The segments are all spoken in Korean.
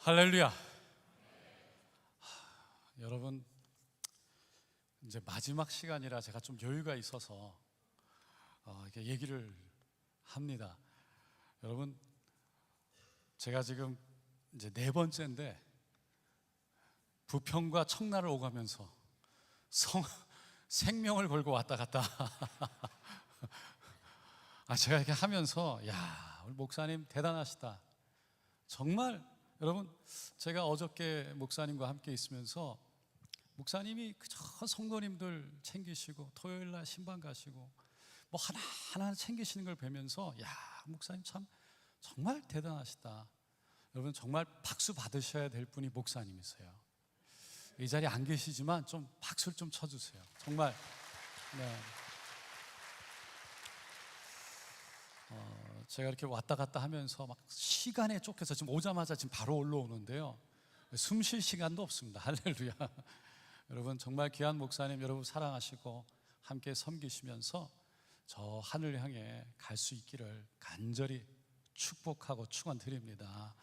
할렐루야. 여러분, 이제 마지막 시간이라 제가 좀 여유가 있어서 이렇게 얘기를 합니다. 여러분, 제가 지금 이제 네 번째인데 부평과 청라를 오가면서 생명을 걸고 왔다 갔다 제가 이렇게 하면서 우리 목사님 대단하시다. 정말 여러분, 제가 어저께 목사님과 함께 있으면서 목사님이 그저 성도님들 챙기시고 토요일날 신방 가시고 뭐 하나하나 챙기시는 걸 보면서 목사님 참 정말 대단하시다. 여러분, 정말 박수 받으셔야 될 분이 목사님이세요. 이 자리에 안 계시지만 좀 박수를 좀 쳐주세요. 정말. 네. 제가 이렇게 왔다 갔다 하면서 막 시간에 쫓겨서 지금 오자마자 지금 바로 올라오는데요, 숨 쉴 시간도 없습니다. 할렐루야. 여러분, 정말 귀한 목사님 여러분 사랑하시고 함께 섬기시면서 저 하늘 향해 갈 수 있기를 간절히 축복하고 축원드립니다.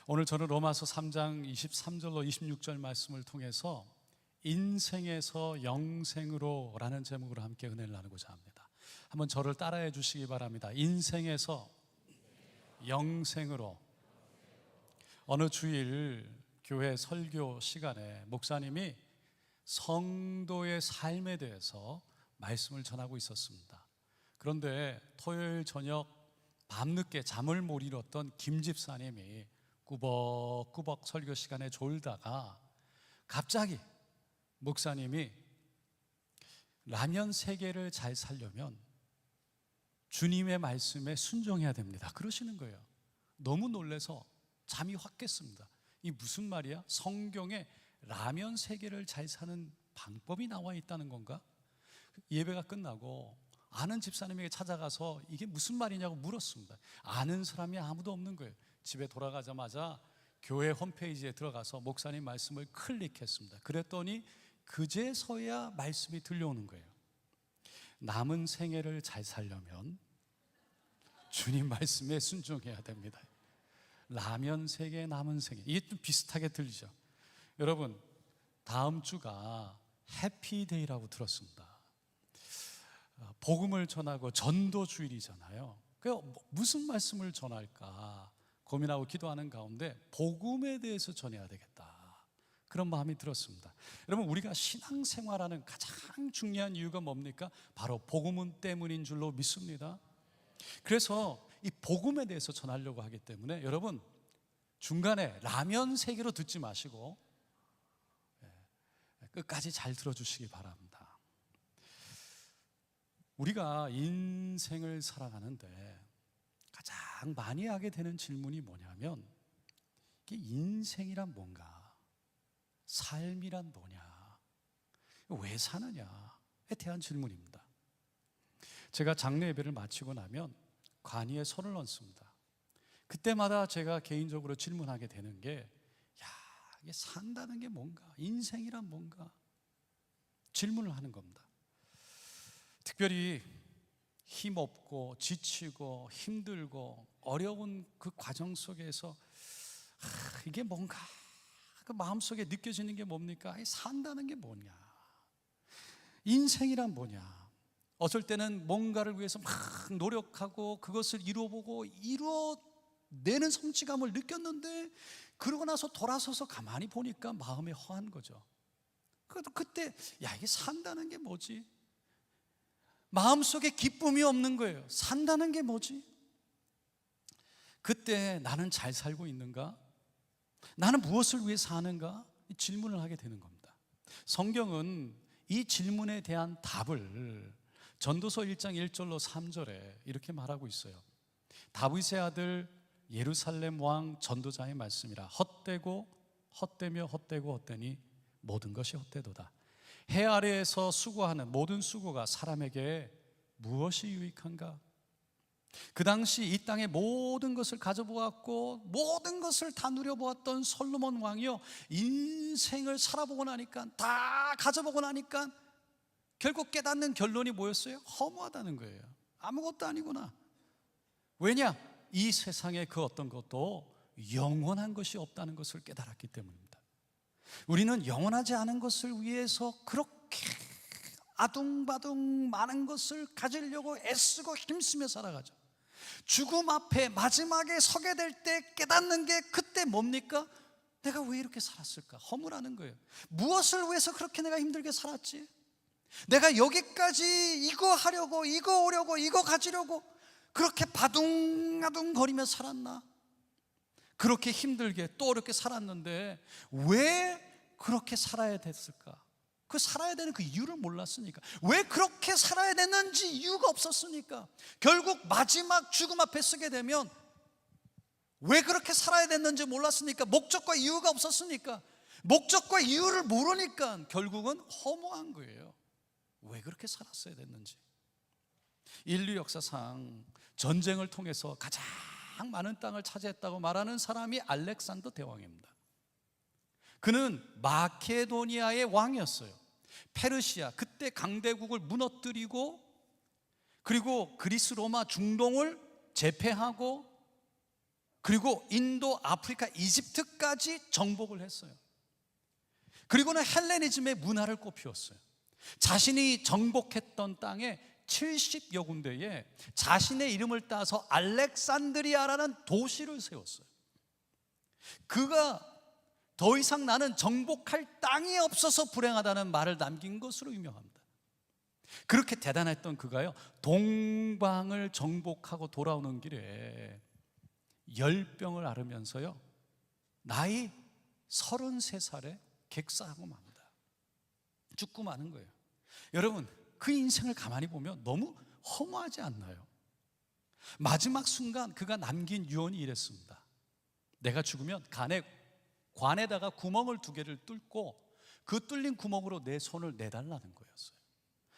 오늘 저는 로마서 3장 23절로 26절 말씀을 통해서 인생에서 영생으로 라는 제목으로 함께 은혜를 나누고자 합니다. 한번 저를 따라해 주시기 바랍니다. 인생에서 영생으로. 어느 주일 교회 설교 시간에 목사님이 성도의 삶에 대해서 말씀을 전하고 있었습니다. 그런데 토요일 저녁 밤늦게 잠을 못 이뤘던 김 집사님이 꾸벅꾸벅 설교 시간에 졸다가 갑자기 목사님이 라면 3개를 잘 살려면 주님의 말씀에 순종해야 됩니다, 그러시는 거예요. 너무 놀라서 잠이 확 깼습니다. 이 무슨 말이야? 성경에 라면 3개를 잘 사는 방법이 나와 있다는 건가? 예배가 끝나고 아는 집사님에게 찾아가서 이게 무슨 말이냐고 물었습니다. 아는 사람이 아무도 없는 거예요. 집에 돌아가자마자 교회 홈페이지에 들어가서 목사님 말씀을 클릭했습니다. 그랬더니 그제서야 말씀이 들려오는 거예요. 남은 생애를 잘 살려면 주님 말씀에 순종해야 됩니다. 라면 3개 남은 생애, 이게 좀 비슷하게 들리죠? 여러분, 다음 주가 해피데이라고 들었습니다. 복음을 전하고 전도 주일이잖아요. 무슨 말씀을 전할까 고민하고 기도하는 가운데 복음에 대해서 전해야 되겠다, 그런 마음이 들었습니다. 여러분, 우리가 신앙생활하는 가장 중요한 이유가 뭡니까? 바로 복음 때문인 줄로 믿습니다. 그래서 이 복음에 대해서 전하려고 하기 때문에 여러분, 중간에 라면 3개로 듣지 마시고 끝까지 잘 들어주시기 바랍니다. 우리가 인생을 살아가는데 가장 많이 하게 되는 질문이 뭐냐면, 이게 인생이란 뭔가, 삶이란 뭐냐, 왜 사느냐에 대한 질문입니다. 제가 장례 예배를 마치고 나면 관이에 손을 얹습니다. 그때마다 제가 개인적으로 질문하게 되는 게, 이게 산다는 게 뭔가, 인생이란 뭔가, 질문을 하는 겁니다. 특별히 힘없고 지치고 힘들고 어려운 그 과정 속에서 이게 뭔가, 그 마음속에 느껴지는 게 뭡니까? 산다는 게 뭐냐, 인생이란 뭐냐. 어쩔 때는 뭔가를 위해서 막 노력하고 그것을 이루어보고 이루어내는 성취감을 느꼈는데, 그러고 나서 돌아서서 가만히 보니까 마음이 허한 거죠. 그때 이게 산다는 게 뭐지? 마음속에 기쁨이 없는 거예요. 산다는 게 뭐지? 그때 나는 잘 살고 있는가? 나는 무엇을 위해 사는가? 질문을 하게 되는 겁니다. 성경은 이 질문에 대한 답을 전도서 1장 1절로 3절에 이렇게 말하고 있어요. 다윗의 아들 예루살렘 왕 전도자의 말씀이라. 헛되고 헛되며 헛되고 헛되니 모든 것이 헛되도다. 해 아래에서 수고하는 모든 수고가 사람에게 무엇이 유익한가? 그 당시 이 땅의 모든 것을 가져보았고 모든 것을 다 누려보았던 솔로몬 왕이요, 인생을 살아보고 나니까, 다 가져보고 나니까 결국 깨닫는 결론이 뭐였어요? 허무하다는 거예요. 아무것도 아니구나. 왜냐? 이 세상의 그 어떤 것도 영원한 것이 없다는 것을 깨달았기 때문입니다. 우리는 영원하지 않은 것을 위해서 그렇게 아둥바둥 많은 것을 가지려고 애쓰고 힘쓰며 살아가죠. 죽음 앞에 마지막에 서게 될 때 깨닫는 게 그때 뭡니까? 내가 왜 이렇게 살았을까? 허무라는 거예요. 무엇을 위해서 그렇게 내가 힘들게 살았지? 내가 여기까지 이거 하려고, 이거 오려고, 이거 가지려고 그렇게 바둥바둥 거리며 살았나? 그렇게 힘들게 또 어렵게 살았는데 왜 그렇게 살아야 됐을까? 그 살아야 되는 그 이유를 몰랐으니까. 왜 그렇게 살아야 됐는지 이유가 없었으니까. 결국 마지막 죽음 앞에 서게 되면 왜 그렇게 살아야 됐는지 몰랐으니까. 목적과 이유가 없었으니까. 목적과 이유를 모르니까 결국은 허무한 거예요. 왜 그렇게 살았어야 됐는지. 인류 역사상 전쟁을 통해서 가장 많은 땅을 차지했다고 말하는 사람이 알렉산더 대왕입니다. 그는 마케도니아의 왕이었어요. 페르시아, 그때 강대국을 무너뜨리고, 그리고 그리스, 로마, 중동을 제패하고, 그리고 인도, 아프리카, 이집트까지 정복을 했어요. 그리고는 헬레니즘의 문화를 꽃피웠어요. 자신이 정복했던 땅에 70여 군데에 자신의 이름을 따서 알렉산드리아라는 도시를 세웠어요. 그가 더 이상 나는 정복할 땅이 없어서 불행하다는 말을 남긴 것으로 유명합니다. 그렇게 대단했던 그가요, 동방을 정복하고 돌아오는 길에 열병을 앓으면서요, 나이 33살에 객사하고 맙니다. 죽고 마는 거예요. 여러분, 그 인생을 가만히 보면 너무 허무하지 않나요? 마지막 순간 그가 남긴 유언이 이랬습니다. 내가 죽으면 관에다가 구멍을 2개를 뚫고 그 뚫린 구멍으로 내 손을 내달라는 거였어요.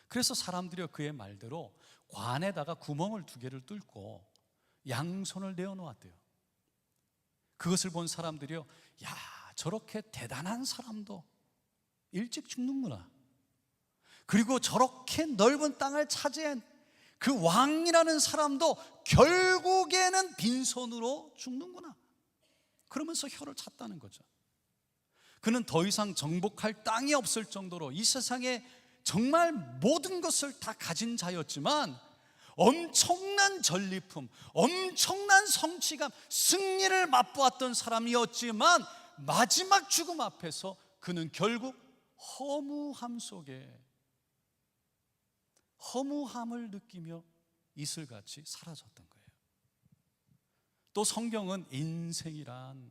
그래서 사람들이 그의 말대로 관에다가 구멍을 2개를 뚫고 양손을 내어놓았대요. 그것을 본 사람들이요, 야, 저렇게 대단한 사람도 일찍 죽는구나. 그리고 저렇게 넓은 땅을 차지한 그 왕이라는 사람도 결국에는 빈손으로 죽는구나. 그러면서 혀를 찼다는 거죠. 그는 더 이상 정복할 땅이 없을 정도로 이 세상에 정말 모든 것을 다 가진 자였지만, 엄청난 전리품, 엄청난 성취감, 승리를 맛보았던 사람이었지만, 마지막 죽음 앞에서 그는 결국 허무함 속에 허무함을 느끼며 이슬같이 사라졌던 거예요. 또 성경은 인생이란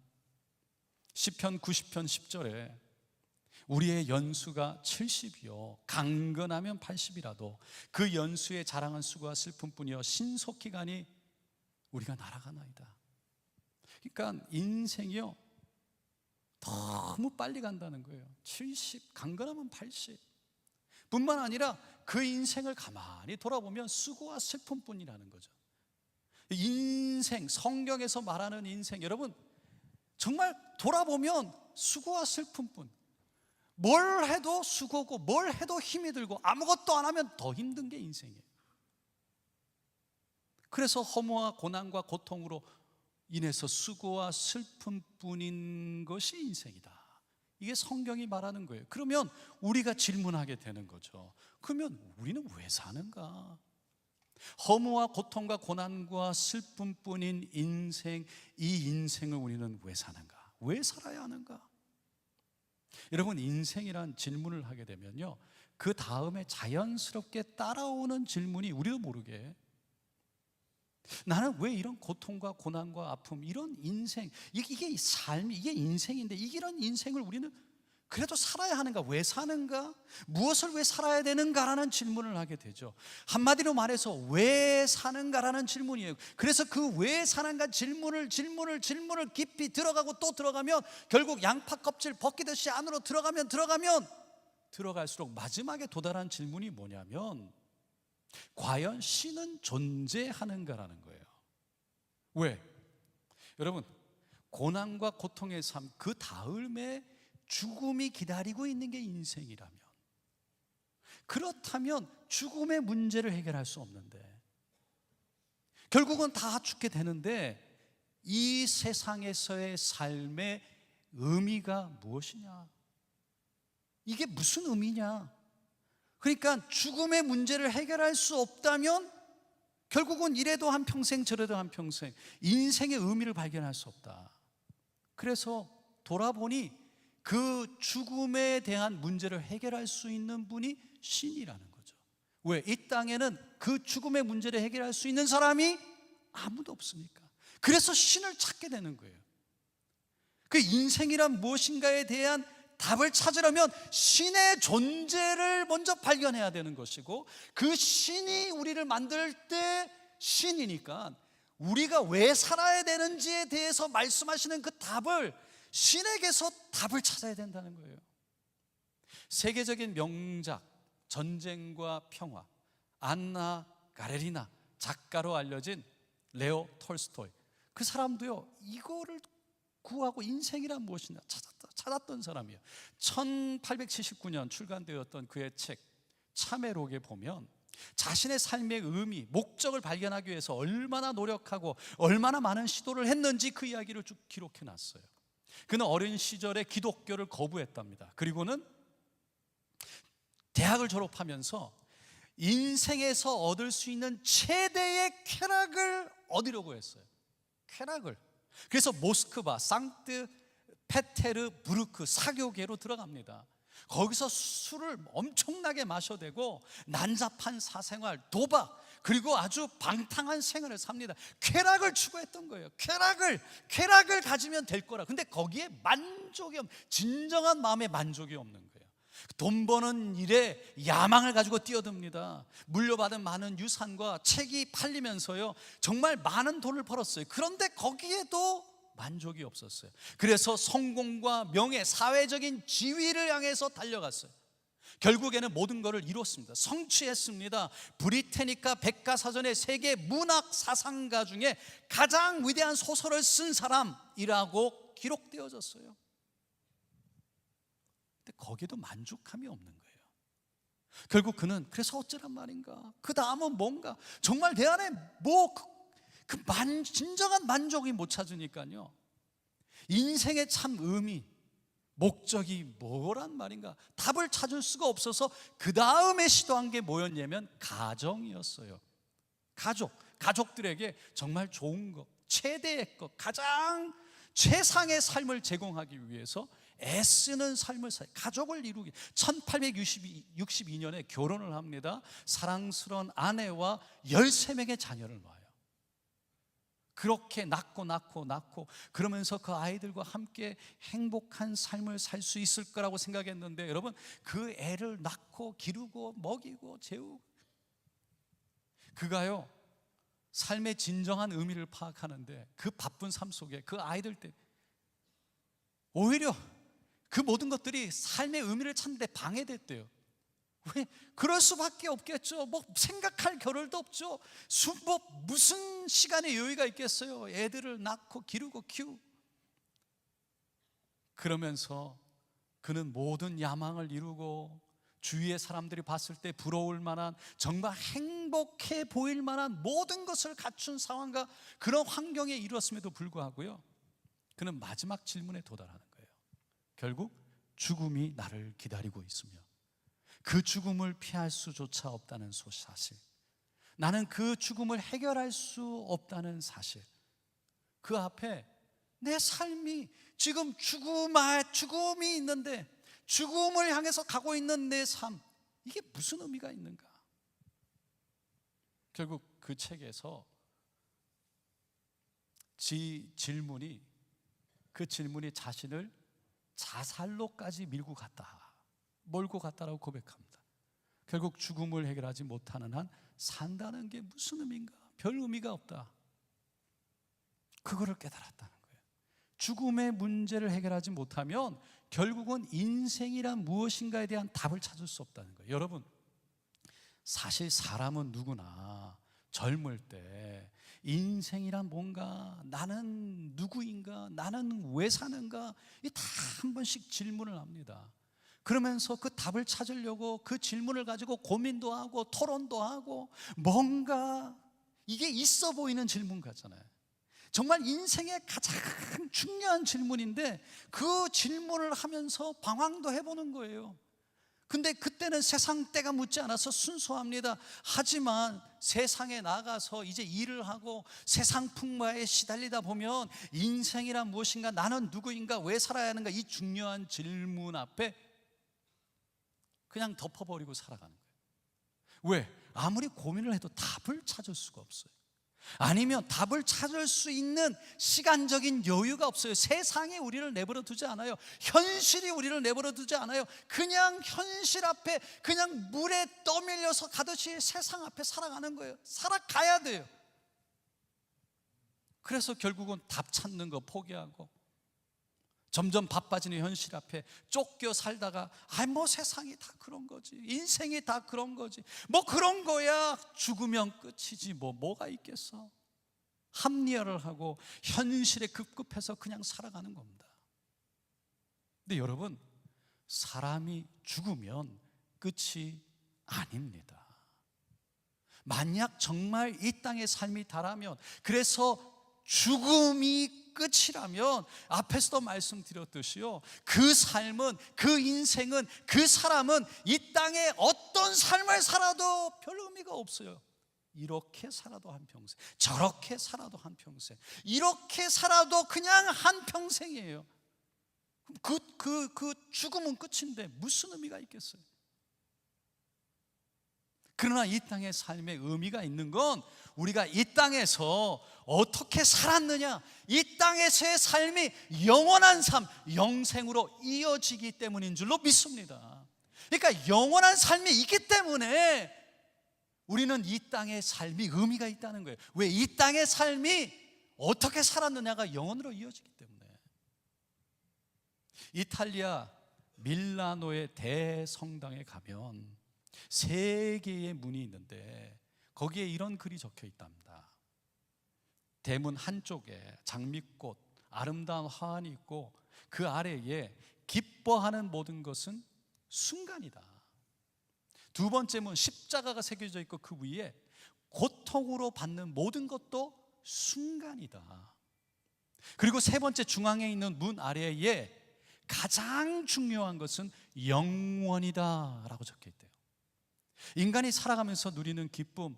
시편 90편 10절에 우리의 연수가 70이요 강건하면 80이라도 그 연수의 자랑은 수고와 슬픔뿐이요 신속히 가니 우리가 날아가나이다. 그러니까 인생이요 너무 빨리 간다는 거예요. 70, 강건하면 80 뿐만 아니라 그 인생을 가만히 돌아보면 수고와 슬픔뿐이라는 거죠. 인생, 성경에서 말하는 인생, 여러분 정말 돌아보면 수고와 슬픔뿐. 뭘 해도 수고고 뭘 해도 힘이 들고 아무것도 안 하면 더 힘든 게 인생이에요. 그래서 허무와 고난과 고통으로 인해서 수고와 슬픔뿐인 것이 인생이다. 이게 성경이 말하는 거예요. 그러면 우리가 질문하게 되는 거죠. 그러면 우리는 왜 사는가? 허무와 고통과 고난과 슬픔뿐인 인생, 이 인생을 우리는 왜 사는가? 왜 살아야 하는가? 여러분, 인생이란 질문을 하게 되면요, 그 다음에 자연스럽게 따라오는 질문이 우리도 모르게 나는 왜 이런 고통과 고난과 아픔, 이런 인생, 이게 삶이, 이게 인생인데 이런 인생을 우리는 그래도 살아야 하는가? 왜 사는가? 무엇을 왜 살아야 되는가라는 질문을 하게 되죠. 한마디로 말해서 왜 사는가라는 질문이에요. 그래서 그 왜 사는가 질문을 깊이 들어가고 또 들어가면 결국 양파 껍질 벗기듯이 안으로 들어가면 들어갈수록 마지막에 도달한 질문이 뭐냐면 과연 신은 존재하는가라는 거예요. 왜? 여러분, 고난과 고통의 삶 그 다음에 죽음이 기다리고 있는 게 인생이라면, 그렇다면 죽음의 문제를 해결할 수 없는데 결국은 다 죽게 되는데 이 세상에서의 삶의 의미가 무엇이냐? 이게 무슨 의미냐? 그러니까 죽음의 문제를 해결할 수 없다면 결국은 이래도 한평생 저래도 한평생 인생의 의미를 발견할 수 없다. 그래서 돌아보니 그 죽음에 대한 문제를 해결할 수 있는 분이 신이라는 거죠. 왜? 이 땅에는 그 죽음의 문제를 해결할 수 있는 사람이 아무도 없으니까. 그래서 신을 찾게 되는 거예요. 그 인생이란 무엇인가에 대한 답을 찾으려면 신의 존재를 먼저 발견해야 되는 것이고, 그 신이 우리를 만들 때 신이니까 우리가 왜 살아야 되는지에 대해서 말씀하시는 그 답을, 신에게서 답을 찾아야 된다는 거예요. 세계적인 명작 전쟁과 평화, 안나 가레리나 작가로 알려진 레오 톨스토이, 그 사람도요 이거를 구하고 인생이란 무엇이냐 찾았던 사람이에요. 1879년 출간되었던 그의 책 참회록에 보면 자신의 삶의 의미, 목적을 발견하기 위해서 얼마나 노력하고 얼마나 많은 시도를 했는지 그 이야기를 쭉 기록해 놨어요. 그는 어린 시절에 기독교를 거부했답니다. 그리고는 대학을 졸업하면서 인생에서 얻을 수 있는 최대의 쾌락을 얻으려고 했어요. 쾌락을. 그래서 모스크바 상트 페테르부르크 사교계로 들어갑니다. 거기서 술을 엄청나게 마셔대고 난잡한 사생활, 도박, 그리고 아주 방탕한 생활을 삽니다. 쾌락을 추구했던 거예요. 쾌락을 가지면 될 거라. 근데 거기에 만족이 진정한 마음의 만족이 없는 거예요. 돈 버는 일에 야망을 가지고 뛰어듭니다. 물려받은 많은 유산과 책이 팔리면서요 정말 많은 돈을 벌었어요. 그런데 거기에도 만족이 없었어요. 그래서 성공과 명예, 사회적인 지위를 향해서 달려갔어요. 결국에는 모든 것을 이뤘습니다. 성취했습니다. 브리테니카 백과사전의 세계 문학 사상가 중에 가장 위대한 소설을 쓴 사람이라고 기록되어졌어요. 근데 거기에도 만족함이 없는 거예요. 결국 그는 그래서 어쩌란 말인가, 그 다음은 뭔가, 정말 내 안에 진정한 만족이 못 찾으니까요 인생의 참 의미, 목적이 뭐란 말인가 답을 찾을 수가 없어서 그 다음에 시도한 게 뭐였냐면 가정이었어요. 가족들에게 정말 좋은 것, 최대의 것, 가장 최상의 삶을 제공하기 위해서 애쓰는 삶을 살, 가족을 이루기. 1862년에 결혼을 합니다. 사랑스러운 아내와 13명의 자녀를 낳아요. 그렇게 낳고 그러면서 그 아이들과 함께 행복한 삶을 살 수 있을 거라고 생각했는데, 여러분, 그 애를 낳고 기르고 먹이고 재우고, 그가요 삶의 진정한 의미를 파악하는데 그 바쁜 삶 속에 그 아이들 때 오히려 그 모든 것들이 삶의 의미를 찾는데 방해됐대요. 왜? 그럴 수밖에 없겠죠. 생각할 겨를도 없죠. 무슨 시간의 여유가 있겠어요. 애들을 낳고 기르고 키우고. 그러면서 그는 모든 야망을 이루고 주위의 사람들이 봤을 때 부러울 만한, 정말 행복해 보일 만한 모든 것을 갖춘 상황과 그런 환경에 이르렀음에도 불구하고요 그는 마지막 질문에 도달하는 거예요. 결국 죽음이 나를 기다리고 있으며 그 죽음을 피할 수조차 없다는 사실, 나는 그 죽음을 해결할 수 없다는 사실, 그 앞에 내 삶이 지금 죽음이 있는데 죽음을 향해서 가고 있는 내 삶, 이게 무슨 의미가 있는가? 결국 그 책에서 그 질문이 자신을 자살로까지 몰고 갔다라고 고백합니다. 결국 죽음을 해결하지 못하는 한 산다는 게 무슨 의미인가? 별 의미가 없다. 그거를 깨달았다는 거예요. 죽음의 문제를 해결하지 못하면 결국은 인생이란 무엇인가에 대한 답을 찾을 수 없다는 거예요. 여러분, 사실 사람은 누구나 젊을 때 인생이란 뭔가, 나는 누구인가, 나는 왜 사는가, 이 다 한 번씩 질문을 합니다. 그러면서 그 답을 찾으려고 그 질문을 가지고 고민도 하고 토론도 하고, 뭔가 이게 있어 보이는 질문 같잖아요. 정말 인생의 가장 중요한 질문인데 그 질문을 하면서 방황도 해보는 거예요. 근데 그때는 세상 때가 묻지 않아서 순수합니다. 하지만 세상에 나가서 이제 일을 하고 세상 풍마에 시달리다 보면 인생이란 무엇인가, 나는 누구인가, 왜 살아야 하는가, 이 중요한 질문 앞에 그냥 덮어버리고 살아가는 거예요. 왜? 아무리 고민을 해도 답을 찾을 수가 없어요. 아니면 답을 찾을 수 있는 시간적인 여유가 없어요. 세상이 우리를 내버려 두지 않아요. 현실이 우리를 내버려 두지 않아요. 그냥 현실 앞에 그냥 물에 떠밀려서 가듯이 세상 앞에 살아가는 거예요. 살아가야 돼요. 그래서 결국은 답 찾는 거 포기하고 점점 바빠지는 현실 앞에 쫓겨 살다가 뭐 세상이 다 그런 거지, 인생이 다 그런 거지, 뭐 그런 거야, 죽으면 끝이지 뭐가 있겠어. 합리화를 하고 현실에 급급해서 그냥 살아가는 겁니다. 근데 여러분, 사람이 죽으면 끝이 아닙니다. 만약 정말 이 땅의 삶이 다라면, 그래서 죽음이 끝이라면 앞에서도 말씀드렸듯이요, 그 삶은, 그 인생은, 그 사람은 이 땅에 어떤 삶을 살아도 별 의미가 없어요. 이렇게 살아도 한평생, 저렇게 살아도 한평생, 이렇게 살아도 그냥 한평생이에요. 그 죽음은 끝인데 무슨 의미가 있겠어요? 그러나 이 땅의 삶의 의미가 있는 건 우리가 이 땅에서 어떻게 살았느냐, 이 땅에서의 삶이 영원한 삶, 영생으로 이어지기 때문인 줄로 믿습니다. 그러니까 영원한 삶이 있기 때문에 우리는 이 땅의 삶이 의미가 있다는 거예요. 왜? 이 땅의 삶이 어떻게 살았느냐가 영원으로 이어지기 때문에. 이탈리아 밀라노의 대성당에 가면 3개의 문이 있는데 거기에 이런 글이 적혀 있답니다. 대문 한쪽에 장미꽃, 아름다운 화환이 있고 그 아래에 기뻐하는 모든 것은 순간이다. 2번째 문, 십자가가 새겨져 있고 그 위에 고통으로 받는 모든 것도 순간이다. 그리고 3번째 중앙에 있는 문 아래에 가장 중요한 것은 영원이다 라고 적혀 있대요. 인간이 살아가면서 누리는 기쁨,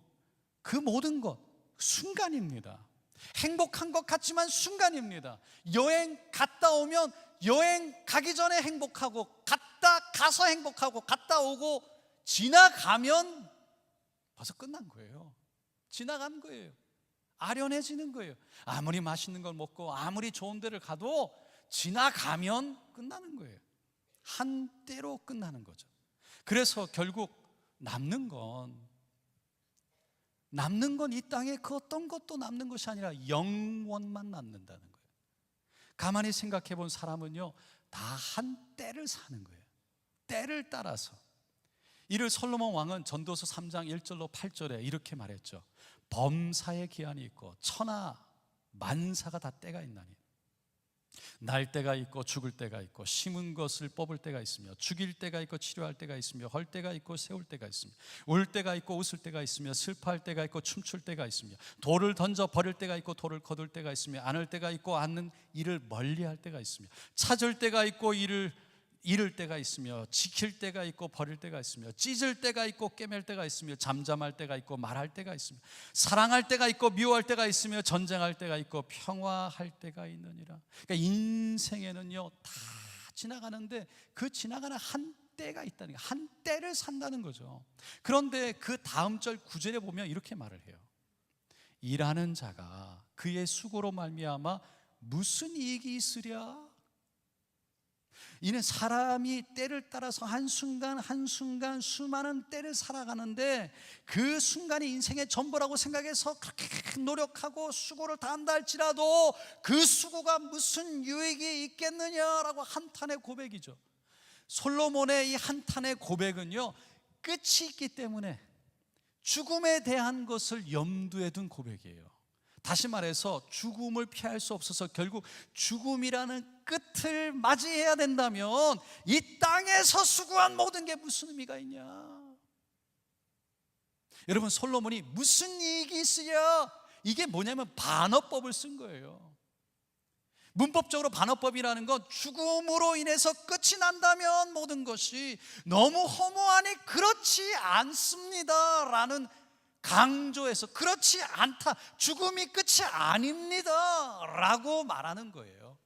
그 모든 것 순간입니다. 행복한 것 같지만 순간입니다. 여행 갔다 오면 여행 가기 전에 행복하고, 가서 행복하고, 갔다 오고 지나가면 벌써 끝난 거예요. 지나간 거예요. 아련해지는 거예요. 아무리 맛있는 걸 먹고 아무리 좋은 데를 가도 지나가면 끝나는 거예요. 한때로 끝나는 거죠. 그래서 결국 남는 건 이 땅에 그 어떤 것도 남는 것이 아니라 영원만 남는다는 거예요. 가만히 생각해 본 사람은요, 다 한때를 사는 거예요. 때를 따라서. 이를 솔로몬 왕은 전도서 3장 1절로 8절에 이렇게 말했죠. 범사의 기한이 있고 천하 만사가 다 때가 있나니 날 때가 있고 죽을 때가 있고 심은 것을 뽑을 때가 있으며 죽일 때가 있고 치료할 때가 있으며 헐 때가 있고 세울 때가 있으며 울 때가 있고 웃을 때가 있으며 슬퍼할 때가 있고 춤출 때가 있으며 돌을 던져 버릴 때가 있고 돌을 거둘 때가 있으며 안을 때가 있고 안는 이를 멀리할 때가 있으며 찾을 때가 있고 잃을 때가 있으며 지킬 때가 있고 버릴 때가 있으며 찢을 때가 있고 꿰맬 때가 있으며 잠잠할 때가 있고 말할 때가 있으며 사랑할 때가 있고 미워할 때가 있으며 전쟁할 때가 있고 평화할 때가 있느니라. 그러니까 인생에는요 다 지나가는데 그 지나가는 한 때가 있다는 거예요. 한 때를 산다는 거죠. 그런데 그 다음 절 9절에 보면 이렇게 말을 해요. 일하는 자가 그의 수고로 말미암아 무슨 이익이 있으랴. 이는 사람이 때를 따라서 한순간 한순간 수많은 때를 살아가는데 그 순간이 인생의 전부라고 생각해서 그렇게 노력하고 수고를 다한다 할지라도 그 수고가 무슨 유익이 있겠느냐라고 한탄의 고백이죠. 솔로몬의 이 한탄의 고백은요 끝이 있기 때문에 죽음에 대한 것을 염두에 둔 고백이에요. 다시 말해서 죽음을 피할 수 없어서 결국 죽음이라는 끝을 맞이해야 된다면 이 땅에서 수고한 모든 게 무슨 의미가 있냐. 여러분, 솔로몬이 무슨 이익이 있으랴, 이게 뭐냐면 반어법을 쓴 거예요. 문법적으로 반어법이라는 건 죽음으로 인해서 끝이 난다면 모든 것이, 너무 허무하니 그렇지 않습니다 라는 강조해서 그렇지 않다, 죽음이 끝이 아닙니다 라고 말하는 거예요.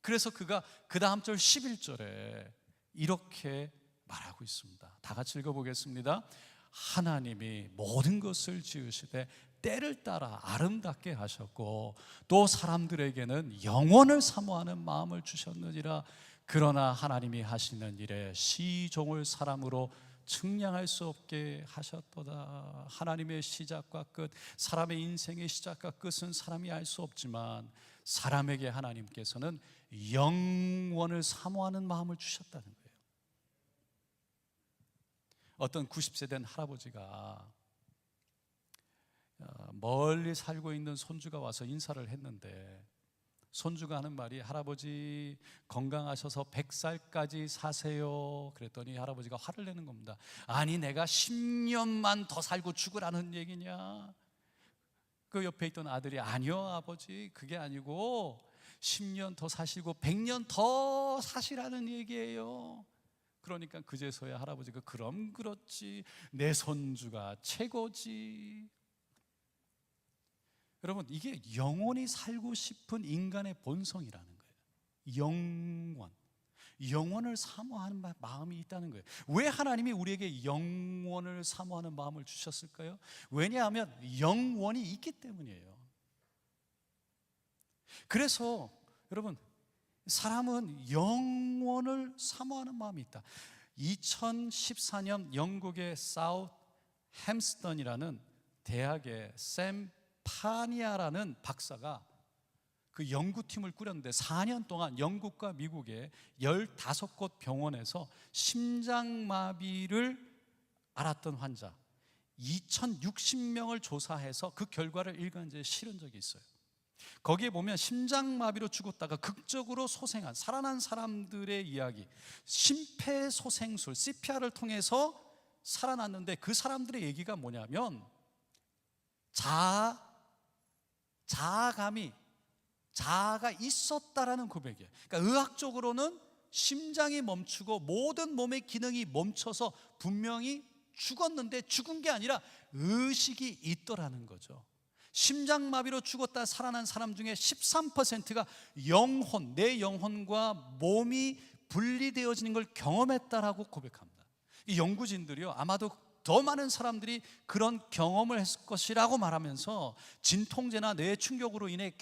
그래서 그가 그 다음 절 11절에 이렇게 말하고 있습니다. 다 같이 읽어보겠습니다. 하나님이 모든 것을 지으시되 때를 따라 아름답게 하셨고 또 사람들에게는 영원을 사모하는 마음을 주셨느니라. 그러나 하나님이 하시는 일에 시종을 사람으로 측량할 수 없게 하셨도다. 하나님의 시작과 끝, 사람의 인생의 시작과 끝은 사람이 알 수 없지만 사람에게 하나님께서는 영원을 사모하는 마음을 주셨다는 거예요. 어떤 90세 된 할아버지가 멀리 살고 있는 손주가 와서 인사를 했는데 손주가 하는 말이, 할아버지 건강하셔서 100살까지 사세요. 그랬더니 할아버지가 화를 내는 겁니다. 아니 내가 10년만 더 살고 죽으라는 얘기냐? 그 옆에 있던 아들이, 아니요 아버지 그게 아니고 10년 더 사시고 100년 더 사시라는 얘기예요. 그러니까 그제서야 할아버지가, 그럼 그렇지, 내 손주가 최고지. 여러분, 이게 영원히 살고 싶은 인간의 본성이라는 거예요. 영원을 사모하는 마음이 있다는 거예요. 왜 하나님이 우리에게 영원을 사모하는 마음을 주셨을까요? 왜냐하면 영원이 있기 때문이에요. 그래서 여러분, 사람은 영원을 사모하는 마음이 있다. 2014년 영국의 사우스 햄스턴이라는 대학의 샘 파니아라는 박사가 그 연구팀을 꾸렸는데 4년 동안 영국과 미국의 15곳 병원에서 심장마비를 앓았던 환자 2060명을 조사해서 그 결과를 일간지에 실은 적이 있어요. 거기에 보면 심장마비로 죽었다가 극적으로 소생한, 살아난 사람들의 이야기, 심폐소생술 CPR을 통해서 살아났는데 그 사람들의 얘기가 뭐냐면 자아가 있었다라는 고백이에요. 그러니까 의학적으로는 심장이 멈추고 모든 몸의 기능이 멈춰서 분명히 죽었는데 죽은 게 아니라 의식이 있더라는 거죠. 심장마비로 죽었다 살아난 사람 중에 13%가 내 영혼과 몸이 분리되어지는 걸 경험했다라고 고백합니다. 이 연구진들이요, 아마도 더 많은 사람들이 그런 경험을 했을 것이라고 말하면서 진통제나 뇌 충격으로 인해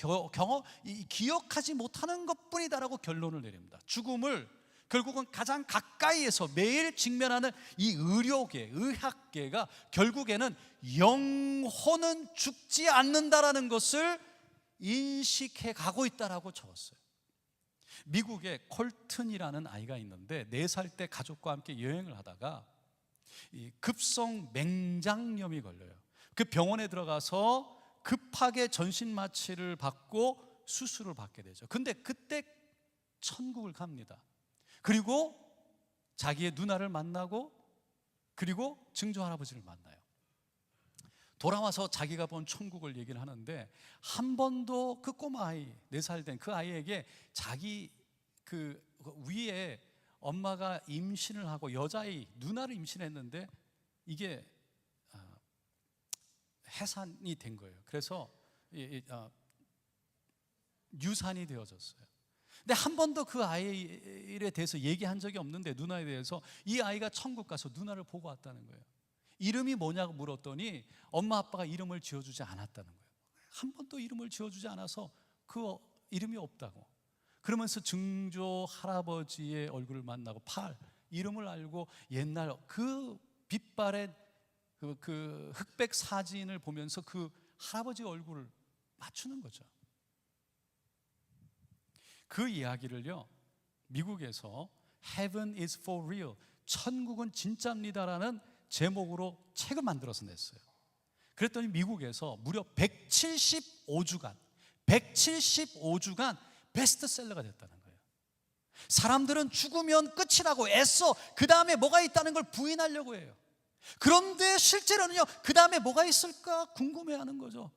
기억하지 못하는 것뿐이다라고 결론을 내립니다. 죽음을 결국은 가장 가까이에서 매일 직면하는 이 의료계, 의학계가 결국에는 영혼은 죽지 않는다라는 것을 인식해 가고 있다라고 적었어요. 미국에 콜튼이라는 아이가 있는데 4살 때 가족과 함께 여행을 하다가 이 급성 맹장염이 걸려요. 그 병원에 들어가서 급하게 전신 마취를 받고 수술을 받게 되죠. 근데 그때 천국을 갑니다. 그리고 자기의 누나를 만나고 그리고 증조 할아버지를 만나요. 돌아와서 자기가 본 천국을 얘기를 하는데 한 번도 그 꼬마 아이, 4살 된 그 아이에게 자기 그 위에 엄마가 임신을 하고 여자아이 누나를 임신했는데 이게 해산이 된 거예요. 그래서 유산이 되어졌어요. 근데 한 번도 그 아이에 대해서 얘기한 적이 없는데, 누나에 대해서, 이 아이가 천국 가서 누나를 보고 왔다는 거예요. 이름이 뭐냐고 물었더니 엄마 아빠가 이름을 지어주지 않았다는 거예요. 한 번도 이름을 지어주지 않아서 그 이름이 없다고. 그러면서 증조 할아버지의 얼굴을 만나고 이름을 알고 옛날 그 빛바랜 그 흑백 사진을 보면서 그 할아버지 얼굴을 맞추는 거죠. 그 이야기를요, 미국에서 Heaven is for real, 천국은 진짜입니다라는 제목으로 책을 만들어서 냈어요. 그랬더니 미국에서 무려 175주간 베스트셀러가 됐다는 거예요. 사람들은 죽으면 끝이라고 애써 그 다음에 뭐가 있다는 걸 부인하려고 해요. 그런데 실제로는요, 그 다음에 뭐가 있을까 궁금해하는 거죠.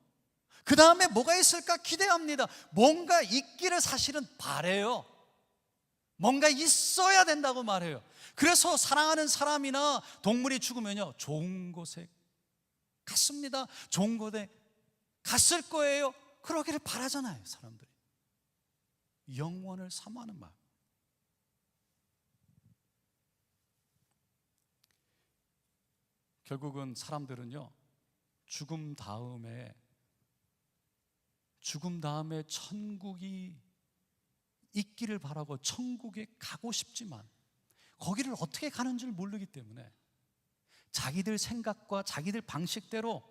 그 다음에 뭐가 있을까 기대합니다. 뭔가 있기를 사실은 바래요. 뭔가 있어야 된다고 말해요. 그래서 사랑하는 사람이나 동물이 죽으면요, 좋은 곳에 갔습니다. 좋은 곳에 갔을 거예요. 그러기를 바라잖아요, 사람들이. 영원을 사모하는 마음. 결국은 사람들은요, 죽음 다음에 천국이 있기를 바라고 천국에 가고 싶지만 거기를 어떻게 가는 줄 모르기 때문에 자기들 생각과 자기들 방식대로,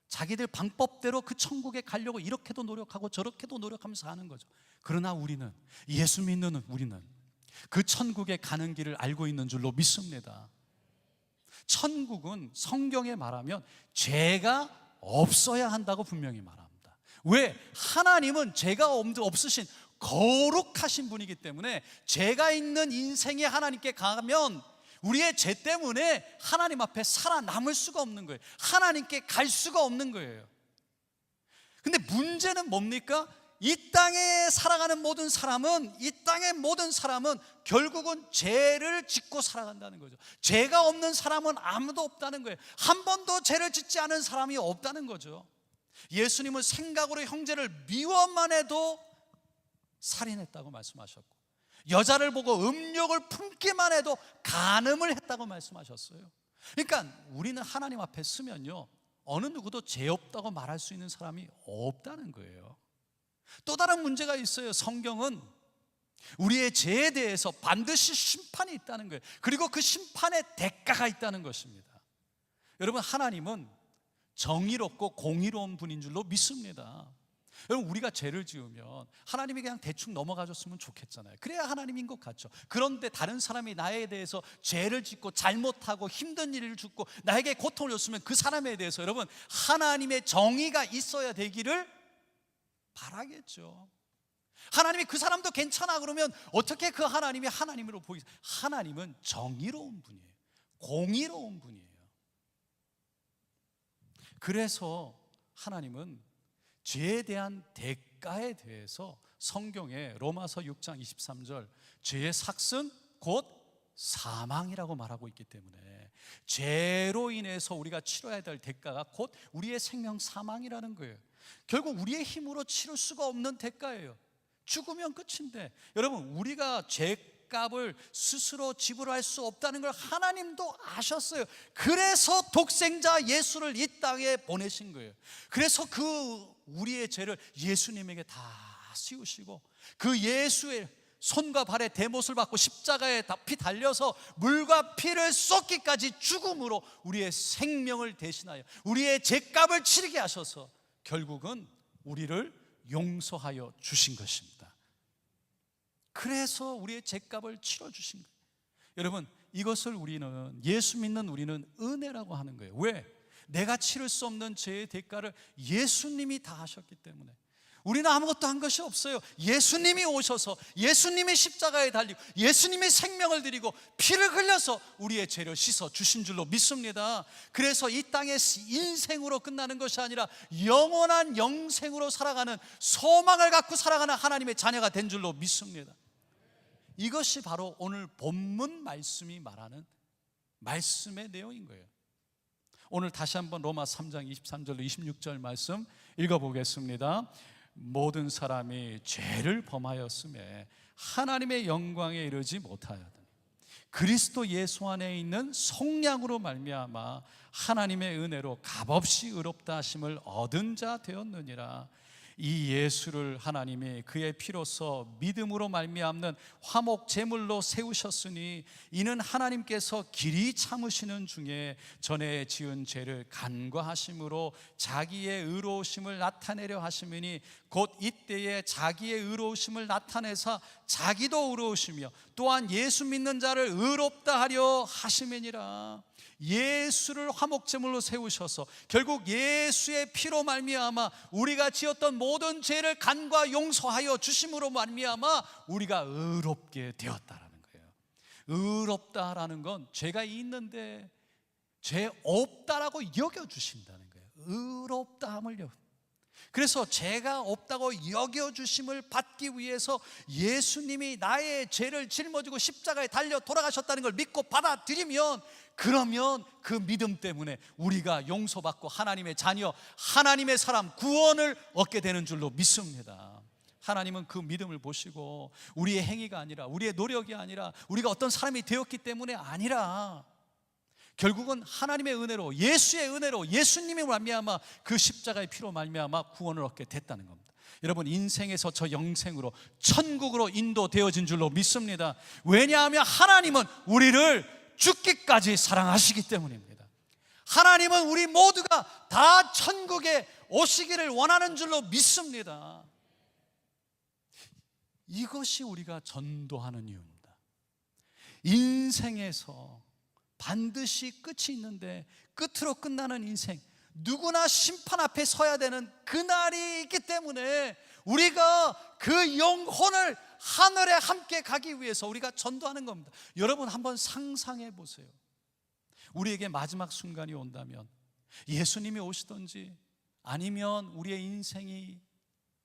자기들 방법대로 그 천국에 가려고 이렇게도 노력하고 저렇게도 노력하면서 하는 거죠. 그러나 우리는, 예수 믿는 우리는 그 천국에 가는 길을 알고 있는 줄로 믿습니다. 천국은 성경에 말하면 죄가 없어야 한다고 분명히 말합니다. 왜? 하나님은 죄가 없으신 거룩하신 분이기 때문에 죄가 있는 인생에 하나님께 가면 우리의 죄 때문에 하나님 앞에 살아남을 수가 없는 거예요. 하나님께 갈 수가 없는 거예요. 근데 문제는 뭡니까? 이 땅에 살아가는 모든 사람은 결국은 죄를 짓고 살아간다는 거죠. 죄가 없는 사람은 아무도 없다는 거예요. 한 번도 죄를 짓지 않은 사람이 없다는 거죠. 예수님은 생각으로 형제를 미워만 해도 살인했다고 말씀하셨고, 여자를 보고 음욕을 품기만 해도 간음을 했다고 말씀하셨어요. 그러니까 우리는 하나님 앞에 서면요, 어느 누구도 죄 없다고 말할 수 있는 사람이 없다는 거예요. 또 다른 문제가 있어요. 성경은 우리의 죄에 대해서 반드시 심판이 있다는 거예요. 그리고 그 심판의 대가가 있다는 것입니다. 여러분, 하나님은 정의롭고 공의로운 분인 줄로 믿습니다. 여러분, 우리가 죄를 지으면 하나님이 그냥 대충 넘어가줬으면 좋겠잖아요. 그래야 하나님인 것 같죠. 그런데 다른 사람이 나에 대해서 죄를 짓고 잘못하고 힘든 일을 짓고 나에게 고통을 줬으면 그 사람에 대해서 여러분, 하나님의 정의가 있어야 되기를 바라겠죠. 하나님이 그 사람도 괜찮아 그러면 어떻게 그 하나님이 하나님으로 보이세요? 하나님은 정의로운 분이에요. 공의로운 분이에요. 그래서 하나님은 죄에 대한 대가에 대해서 성경에 로마서 6장 23절 죄의 삭은 곧 사망이라고 말하고 있기 때문에 죄로 인해서 우리가 치러야 될 대가가 곧 우리의 생명 사망이라는 거예요. 결국 우리의 힘으로 치를 수가 없는 대가예요. 죽으면 끝인데, 여러분, 우리가 죄값을 스스로 지불할 수 없다는 걸 하나님도 아셨어요. 그래서 독생자 예수를 이 땅에 보내신 거예요. 그래서 그 우리의 죄를 예수님에게 다 씌우시고 그 예수의 손과 발에 대못을 받고 십자가에 피 달려서 물과 피를 쏟기까지 죽음으로 우리의 생명을 대신하여 우리의 죄값을 치르게 하셔서 결국은 우리를 용서하여 주신 것입니다. 그래서 우리의 죄값을 치러주신 거예요. 여러분, 이것을 우리는, 예수 믿는 우리는 은혜라고 하는 거예요. 왜? 내가 치를 수 없는 죄의 대가를 예수님이 다 하셨기 때문에. 우리는 아무것도 한 것이 없어요. 예수님이 오셔서 예수님이 십자가에 달리고 예수님이 생명을 드리고 피를 흘려서 우리의 죄를 씻어 주신 줄로 믿습니다. 그래서 이 땅의 인생으로 끝나는 것이 아니라 영원한 영생으로 살아가는 소망을 갖고 살아가는 하나님의 자녀가 된 줄로 믿습니다. 이것이 바로 오늘 본문 말씀이 말하는 말씀의 내용인 거예요. 오늘 다시 한번 로마 3장 23절로 26절 말씀 읽어보겠습니다. 모든 사람이 죄를 범하였음에 하나님의 영광에 이르지 못하였더니 그리스도 예수 안에 있는 속량으로 말미암아 하나님의 은혜로 값없이 의롭다 하심을 얻은 자 되었느니라. 이 예수를 하나님이 그의 피로써 믿음으로 말미암는 화목 제물로 세우셨으니 이는 하나님께서 길이 참으시는 중에 전에 지은 죄를 간과하심으로 자기의 의로우심을 나타내려 하심이니 곧 이때에 자기의 의로우심을 나타내사 자기도 의로우시며 또한 예수 믿는 자를 의롭다 하려 하심이니라. 예수를 화목제물로 세우셔서 결국 예수의 피로 말미암아 우리가 지었던 모든 죄를 간과 용서하여 주심으로 말미암아 우리가 의롭게 되었다라는 거예요. 의롭다라는 건 죄가 있는데 죄 없다라고 여겨주신다는 거예요. 의롭다함을 그래서 죄가 없다고 여겨주심을 받기 위해서 예수님이 나의 죄를 짊어지고 십자가에 달려 돌아가셨다는 걸 믿고 받아들이면, 그러면 그 믿음 때문에 우리가 용서받고 하나님의 자녀, 하나님의 사람, 구원을 얻게 되는 줄로 믿습니다. 하나님은 그 믿음을 보시고 우리의 행위가 아니라, 우리의 노력이 아니라, 우리가 어떤 사람이 되었기 때문에 아니라, 결국은 하나님의 은혜로, 예수의 은혜로, 예수님이 말미암아 그 십자가의 피로 말미암아 구원을 얻게 됐다는 겁니다. 여러분, 인생에서 저 영생으로 천국으로 인도되어진 줄로 믿습니다. 왜냐하면 하나님은 우리를 죽기까지 사랑하시기 때문입니다. 하나님은 우리 모두가 다 천국에 오시기를 원하는 줄로 믿습니다. 이것이 우리가 전도하는 이유입니다. 인생에서 반드시 끝이 있는데, 끝으로 끝나는 인생, 누구나 심판 앞에 서야 되는 그날이 있기 때문에 우리가 그 영혼을 하늘에 함께 가기 위해서 우리가 전도하는 겁니다. 여러분, 한번 상상해 보세요. 우리에게 마지막 순간이 온다면, 예수님이 오시든지 아니면 우리의 인생이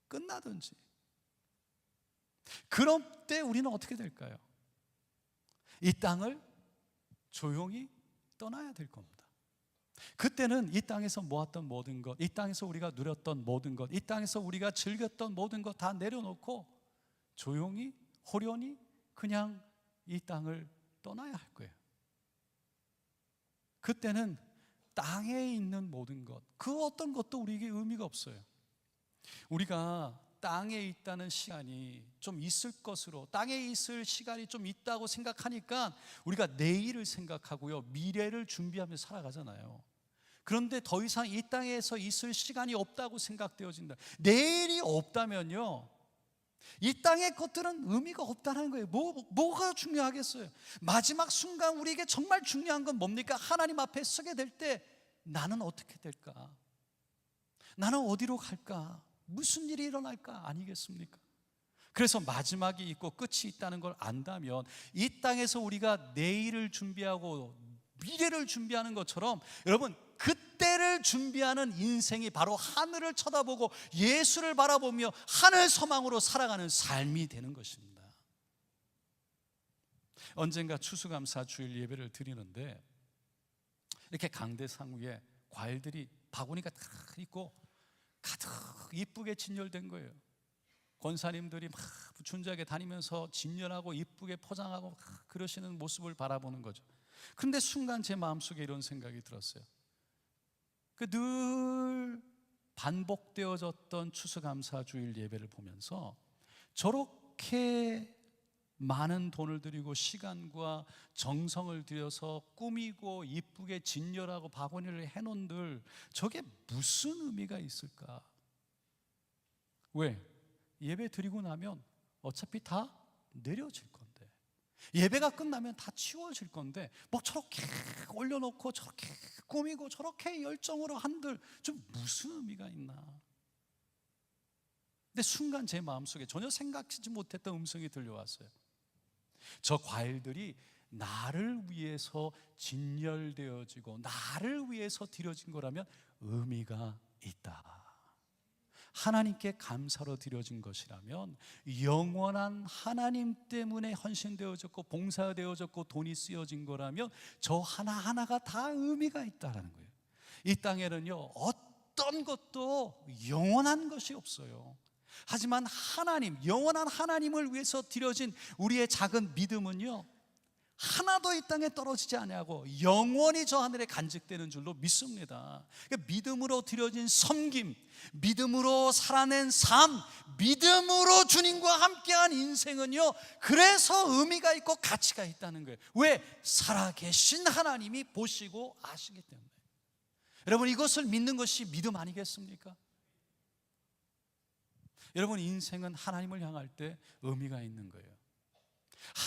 끝나든지, 그럴 때 우리는 어떻게 될까요? 이 땅을 조용히 떠나야 될 겁니다. 그때는 이 땅에서 모았던 모든 것, 이 땅에서 우리가 누렸던 모든 것, 이 땅에서 우리가 즐겼던 모든 것 다 내려놓고 조용히, 호련히 그냥 이 땅을 떠나야 할 거예요. 그때는 땅에 있는 모든 것, 그 어떤 것도 우리에게 의미가 없어요. 우리가 땅에 있다는 시간이 좀 있을 것으로, 땅에 있을 시간이 좀 있다고 생각하니까 우리가 내일을 생각하고요, 미래를 준비하며 살아가잖아요. 그런데 더 이상 이 땅에서 있을 시간이 없다고 생각되어진다. 내일이 없다면요, 이 땅의 것들은 의미가 없다는 거예요. 뭐가 중요하겠어요? 마지막 순간 우리에게 정말 중요한 건 뭡니까? 하나님 앞에 서게 될 때 나는 어떻게 될까? 나는 어디로 갈까? 무슨 일이 일어날까? 아니겠습니까? 그래서 마지막이 있고 끝이 있다는 걸 안다면, 이 땅에서 우리가 내일을 준비하고 미래를 준비하는 것처럼, 여러분, 그때를 준비하는 인생이 바로 하늘을 쳐다보고 예수를 바라보며 하늘 소망으로 살아가는 삶이 되는 것입니다. 언젠가 추수감사 주일 예배를 드리는데, 이렇게 강대상 위에 과일들이 바구니가 다 있고 가득 이쁘게 진열된 거예요. 권사님들이 막 준작에 다니면서 진열하고 이쁘게 포장하고 막 그러시는 모습을 바라보는 거죠. 그런데 순간 제 마음속에 이런 생각이 들었어요. 늘 반복되어졌던 추수감사 주일 예배를 보면서 저렇게 많은 돈을 들이고 시간과 정성을 들여서 꾸미고 이쁘게 진열하고 바구니를 해놓은들, 저게 무슨 의미가 있을까? 왜? 예배 드리고 나면 어차피 다 내려질 건데, 예배가 끝나면 다 치워질 건데, 뭐 저렇게 올려놓고 저렇게 꾸미고 저렇게 열정으로 한들 좀 무슨 의미가 있나? 근데 순간 제 마음속에 전혀 생각하지 못했던 음성이 들려왔어요. 저 과일들이 나를 위해서 진열되어지고 나를 위해서 드려진 거라면 의미가 있다. 하나님께 감사로 드려진 것이라면, 영원한 하나님 때문에 헌신되어졌고 봉사되어졌고 돈이 쓰여진 거라면 저 하나하나가 다 의미가 있다는 거예요. 이 땅에는요, 어떤 것도 영원한 것이 없어요. 하지만 하나님, 영원한 하나님을 위해서 드려진 우리의 작은 믿음은요, 하나도 이 땅에 떨어지지 아니하고 영원히 저 하늘에 간직되는 줄로 믿습니다. 그러니까 믿음으로 드려진 섬김, 믿음으로 살아낸 삶, 믿음으로 주님과 함께한 인생은요, 그래서 의미가 있고 가치가 있다는 거예요. 왜? 살아계신 하나님이 보시고 아시기 때문에. 여러분, 이것을 믿는 것이 믿음 아니겠습니까? 여러분, 인생은 하나님을 향할 때 의미가 있는 거예요.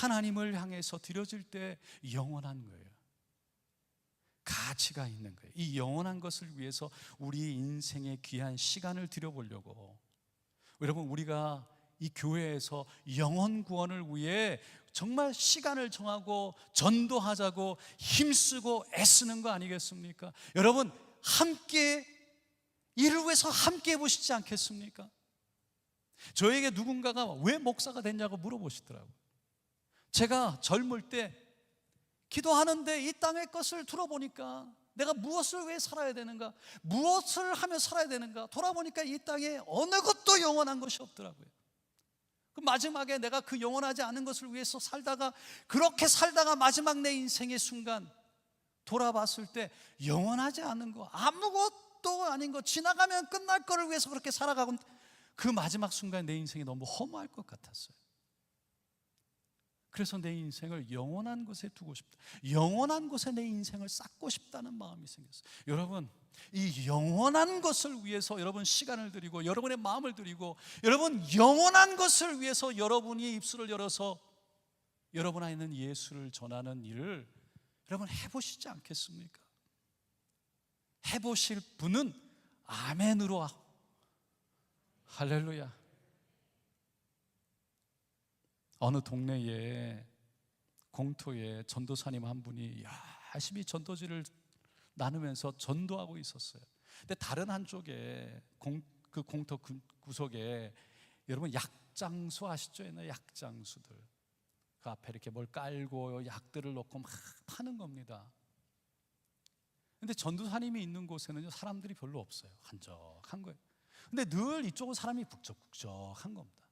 하나님을 향해서 드려질 때 영원한 거예요. 가치가 있는 거예요. 이 영원한 것을 위해서 우리 인생의 귀한 시간을 들여보려고, 여러분, 우리가 이 교회에서 영혼 구원을 위해 정말 시간을 정하고 전도하자고 힘쓰고 애쓰는 거 아니겠습니까? 여러분, 함께 이를 위해서 함께 해보시지 않겠습니까? 저에게 누군가가 왜 목사가 됐냐고 물어보시더라고요. 제가 젊을 때 기도하는데 이 땅의 것을 들어보니까 내가 무엇을 왜 살아야 되는가, 무엇을 하며 살아야 되는가 돌아보니까 이 땅에 어느 것도 영원한 것이 없더라고요. 그 마지막에 내가 그 영원하지 않은 것을 위해서 살다가, 그렇게 살다가 마지막 내 인생의 순간 돌아봤을 때 영원하지 않은 거, 아무것도 아닌 거, 지나가면 끝날 거를 위해서 그렇게 살아가고, 그 마지막 순간 내 인생이 너무 허무할 것 같았어요. 그래서 내 인생을 영원한 곳에 두고 싶다, 영원한 곳에 내 인생을 쌓고 싶다는 마음이 생겼어요. 여러분, 이 영원한 것을 위해서 여러분 시간을 드리고 여러분의 마음을 드리고, 여러분 영원한 것을 위해서 여러분이 입술을 열어서 여러분 안에 있는 예수를 전하는 일을 여러분 해보시지 않겠습니까? 해보실 분은 아멘으로, 할렐루야. 어느 동네에 공터에 전도사님 한 분이 열심히 전도지를 나누면서 전도하고 있었어요. 근데 다른 한쪽에 그 공터 구석에 여러분 약장수 아시죠? 옛날 약장수들, 그 앞에 이렇게 뭘 깔고 약들을 넣고 막 파는 겁니다. 근데 전도사님이 있는 곳에는 사람들이 별로 없어요. 한적한 거예요. 근데 늘 이쪽은 사람이 북적북적한 겁니다.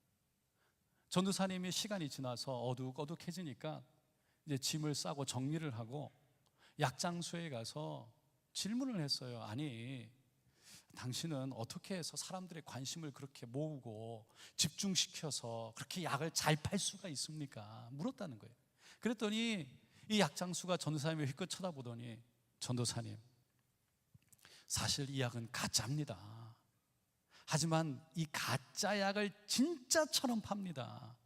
전도사님이 시간이 지나서 어둑어둑해지니까 이제 짐을 싸고 정리를 하고 약장수에 가서 질문을 했어요. 아니, 당신은 어떻게 해서 사람들의 관심을 그렇게 모으고 집중시켜서 그렇게 약을 잘 팔 수가 있습니까? 물었다는 거예요. 그랬더니 이 약장수가 전도사님을 휘끗 쳐다보더니, 전도사님, 사실 이 약은 가짜입니다. 하지만 이 가짜 약을 진짜처럼 팝니다.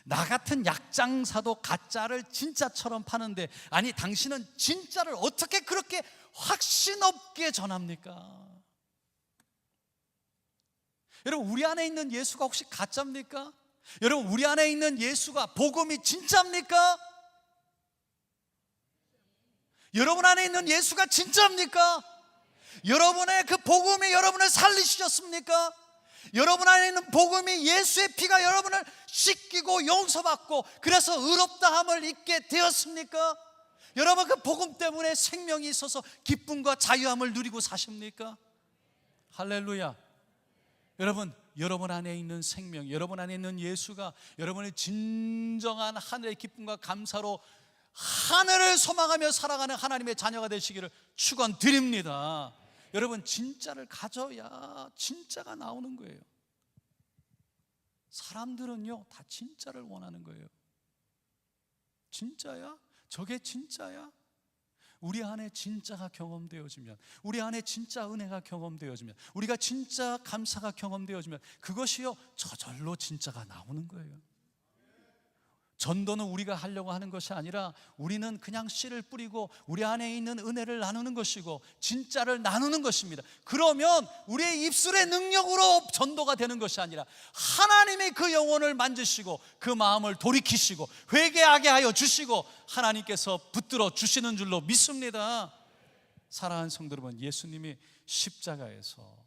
나 같은 약장사도 가짜를 진짜처럼 파는데, 아니 당신은 진짜를 어떻게 그렇게 확신 없게 전합니까? 여러분, 우리 안에 있는 예수가 혹시 가짜입니까? 여러분, 우리 안에 있는 예수가, 복음이 진짜입니까? 여러분 안에 있는 예수가 진짜입니까? 여러분의 그 복음이 여러분을 살리셨습니까? 여러분 안에 있는 복음이, 예수의 피가 여러분을 씻기고 용서받고 그래서 의롭다함을 입게 되었습니까? 여러분, 그 복음 때문에 생명이 있어서 기쁨과 자유함을 누리고 사십니까? 할렐루야. 여러분, 여러분 안에 있는 생명, 여러분 안에 있는 예수가 여러분의 진정한 하늘의 기쁨과 감사로 하늘을 소망하며 살아가는 하나님의 자녀가 되시기를 축원드립니다. 여러분, 진짜를 가져야 진짜가 나오는 거예요. 사람들은요 다 진짜를 원하는 거예요. 진짜야? 저게 진짜야? 우리 안에 진짜가 경험되어지면, 우리 안에 진짜 은혜가 경험되어지면, 우리가 진짜 감사가 경험되어지면 그것이요 저절로 진짜가 나오는 거예요. 전도는 우리가 하려고 하는 것이 아니라 우리는 그냥 씨를 뿌리고 우리 안에 있는 은혜를 나누는 것이고 진짜를 나누는 것입니다. 그러면 우리의 입술의 능력으로 전도가 되는 것이 아니라 하나님이 그 영혼을 만지시고 그 마음을 돌이키시고 회개하게 하여 주시고 하나님께서 붙들어 주시는 줄로 믿습니다. 사랑하는 성도 여러분, 예수님이 십자가에서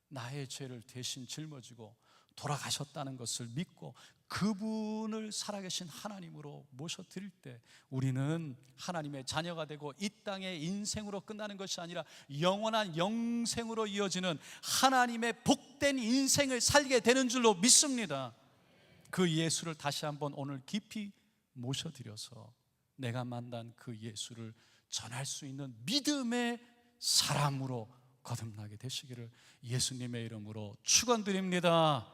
나의 죄를 대신 짊어지고 돌아가셨다는 것을 믿고 그분을 살아계신 하나님으로 모셔드릴 때 우리는 하나님의 자녀가 되고 이 땅의 인생으로 끝나는 것이 아니라 영원한 영생으로 이어지는 하나님의 복된 인생을 살게 되는 줄로 믿습니다. 그 예수를 다시 한번 오늘 깊이 모셔드려서 내가 만난 그 예수를 전할 수 있는 믿음의 사람으로 거듭나게 되시기를 예수님의 이름으로 축원드립니다.